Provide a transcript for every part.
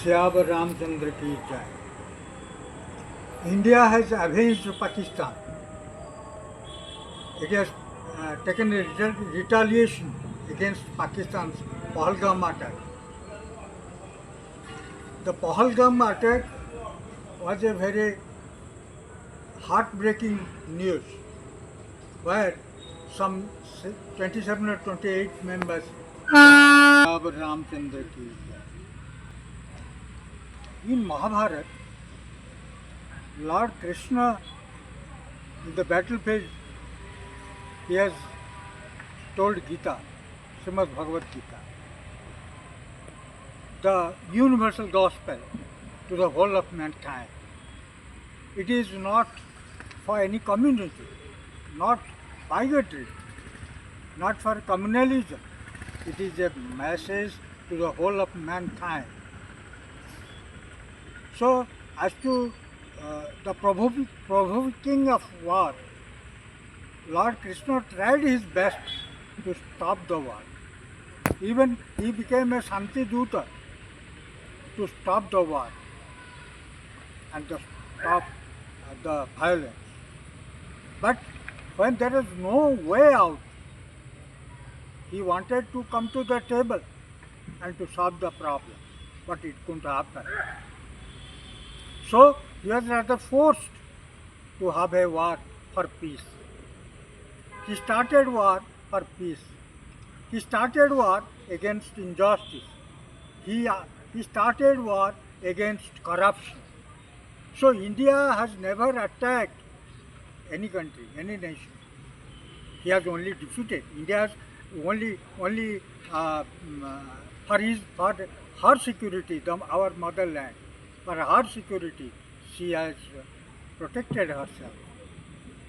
Shyab Ramchandra ki jai. India has avenged Pakistan. It has taken a retaliation against Pakistan's Pahalgam attack. The Pahalgam attack was a very heartbreaking news where some 27 or 28 members of Ramchandra ki jai. In Mahabharata, Lord Krishna in the battlefield, he has told Gita, Srimad Bhagavad Gita, the universal gospel to the whole of mankind. It is not for any community, not bigotry, not for communalism. It is a message to the whole of mankind. So, as to the provoking of war, Lord Krishna tried his best to stop the war. Even he became a Shanti Duta to stop the war and to stop the violence. But when there is no way out, he wanted to come to the table and to solve the problem, but it couldn't happen. So he was rather forced to have a war for peace. He started war for peace. He started war against injustice. He started war against corruption. So India has never attacked any country, any nation. He has only defeated. India has only for her security, our motherland, for her security, she has protected herself.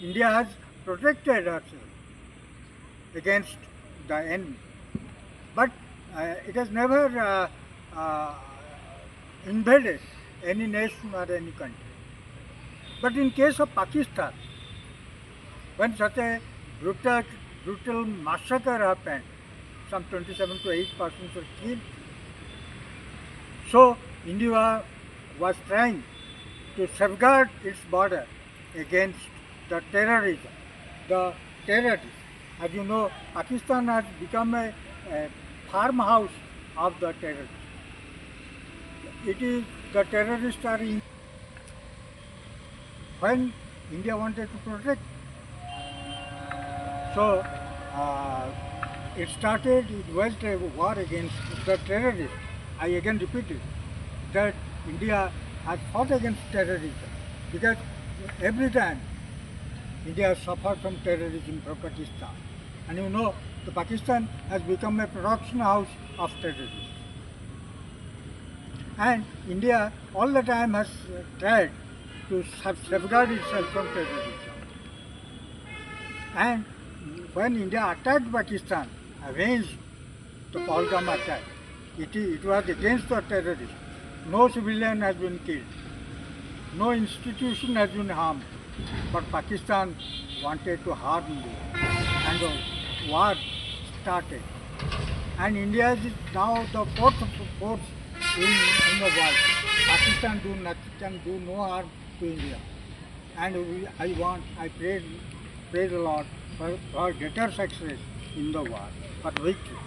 India has protected herself against the enemy. But it has never invaded any nation or any country. But in case of Pakistan, when such a brutal massacre happened, some 27 to 8 persons were killed. So India was trying to safeguard its border against the terrorism, the terrorists. As you know, Pakistan has become a farmhouse of the terrorists. It is the terrorists are in. When India wanted to protect, so it waged a war against the terrorists. I again repeat it, that India has fought against terrorism because every time India has suffered from terrorism from Pakistan. And you know, the Pakistan has become a production house of terrorism. And India all the time has tried to safeguard itself from terrorism. And when India attacked Pakistan, avenged the Pahalgam attack, it was against the terrorists. No civilian has been killed. No institution has been harmed. But Pakistan wanted to harm them. And the war started. And India is now the fourth force in the world. Pakistan can do no harm to India. And I pray the Lord for greater success in the war, for victory.